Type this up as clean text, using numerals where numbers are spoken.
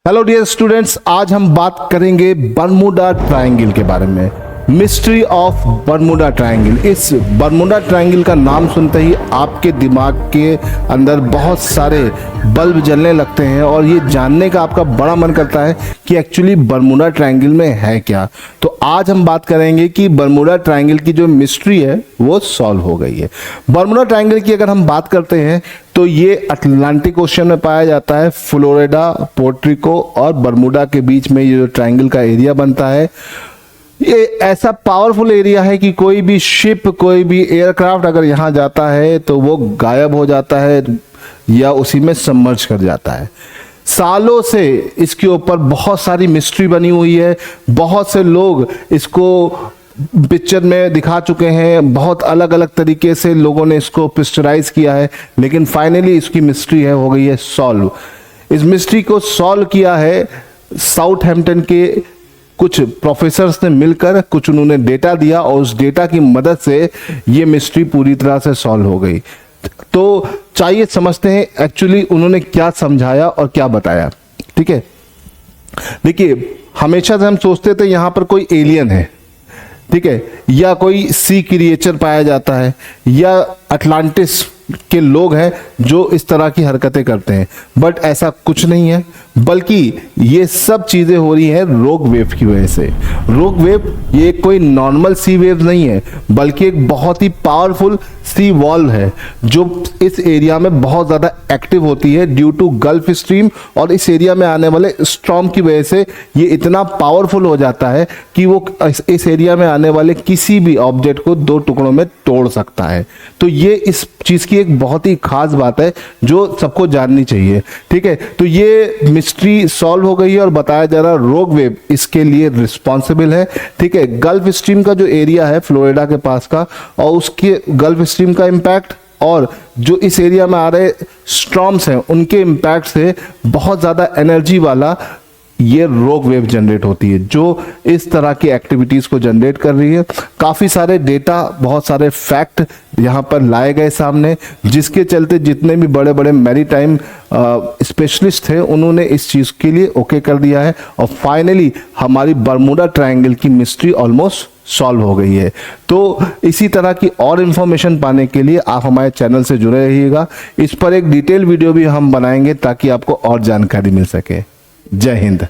Hello dear students, आज हम बात करेंगे बरमूडा ट्रायंगल के बारे में। Mystery of Bermuda triangle. इस बरमूडा ट्रायंगल का नाम सुनते ही आपके दिमाग के अंदर बहुत सारे बल्ब जलने लगते हैं और ये जानने का आपका बड़ा मन करता है कि एक्चुअली बरमूडा ट्रायंगल में है क्या। तो आज हम बात करेंगे कि बरमूडा ट्रायंगल की जो मिस्ट्री है वो सॉल्व हो गई है। बरमूडा ट्रायंगल की अगर हम बात करते हैं तो ये अटलांटिक ओशन में पाया जाता है। फ्लोरिडा, पोर्टरिको और बरमूडा के बीच में ये जो ट्रायंगल का एरिया बनता है, ये ऐसा पावरफुल एरिया है कि कोई भी शिप, कोई भी एयरक्राफ्ट अगर यहाँ जाता है तो वो गायब हो जाता है या उसी में सबमर्ज कर जाता है। सालों से इसके ऊपर बहुत सारी मिस्ट्री बनी हुई है। बहुत से लोग इसको पिक्चर में दिखा चुके हैं, बहुत अलग अलग तरीके से लोगों ने इसको पिक्चराइज किया है, लेकिन फाइनली इसकी मिस्ट्री है हो गई है सॉल्व। इस मिस्ट्री को सॉल्व किया है साउथहैम्पटन के कुछ प्रोफेसर्स ने मिलकर। कुछ उन्होंने डेटा दिया और उस डेटा की मदद से ये मिस्ट्री पूरी तरह से सॉल्व हो गई। तो चाहिए समझते हैं एक्चुअली उन्होंने क्या समझाया और क्या बताया। ठीक है, देखिए हमेशा से हम सोचते थे यहाँ पर कोई एलियन है, ठीक है, या कोई सी क्रिएचर पाया जाता है, या अटलांटिस के लोग हैं जो इस तरह की हरकतें करते हैं, बट ऐसा कुछ नहीं है। बल्कि ये सब चीजें हो रही हैं रोग वेव की वजह से। रोग वेव ये कोई नॉर्मल सी वेव नहीं है, बल्कि एक बहुत ही पावरफुल सी वॉल्व है जो इस एरिया में बहुत ज़्यादा एक्टिव होती है ड्यू टू गल्फ स्ट्रीम। और इस एरिया में आने वाले स्टॉर्म की वजह से ये इतना पावरफुल हो जाता है कि वो इस एरिया में आने वाले किसी भी ऑब्जेक्ट को दो टुकड़ों में तोड़ सकता है। तो ये इस चीज़ की एक बहुत ही खास बात है जो सबको जाननी चाहिए। ठीक है, तो ये मिस्ट्री सॉल्व हो गई है और बताया जा रहा रोग वेव इसके लिए रिस्पॉन्सिबल है। ठीक है, गल्फ स्ट्रीम का जो एरिया है फ्लोरिडा के पास का, और उसके गल्फ स्ट्रीम का इम्पैक्ट और जो इस एरिया में आ रहे स्टॉर्म्स हैं उनके इम्पैक्ट से बहुत ज़्यादा एनर्जी वाला ये रोग वेव जनरेट होती है जो इस तरह की एक्टिविटीज़ को जनरेट कर रही है। काफ़ी सारे डेटा, बहुत सारे फैक्ट यहाँ पर लाए गए सामने, जिसके चलते जितने भी बड़े बड़े मैरीटाइम स्पेशलिस्ट थे उन्होंने इस चीज़ के लिए ओके कर दिया है। और फाइनली हमारी बरमूडा ट्रायंगल की मिस्ट्री ऑलमोस्ट सॉल्व हो गई है। तो इसी तरह की और इन्फॉर्मेशन पाने के लिए आप हमारे चैनल से जुड़े रहिएगा। इस पर एक डिटेल वीडियो भी हम बनाएंगे ताकि आपको और जानकारी मिल सके। जय हिंद।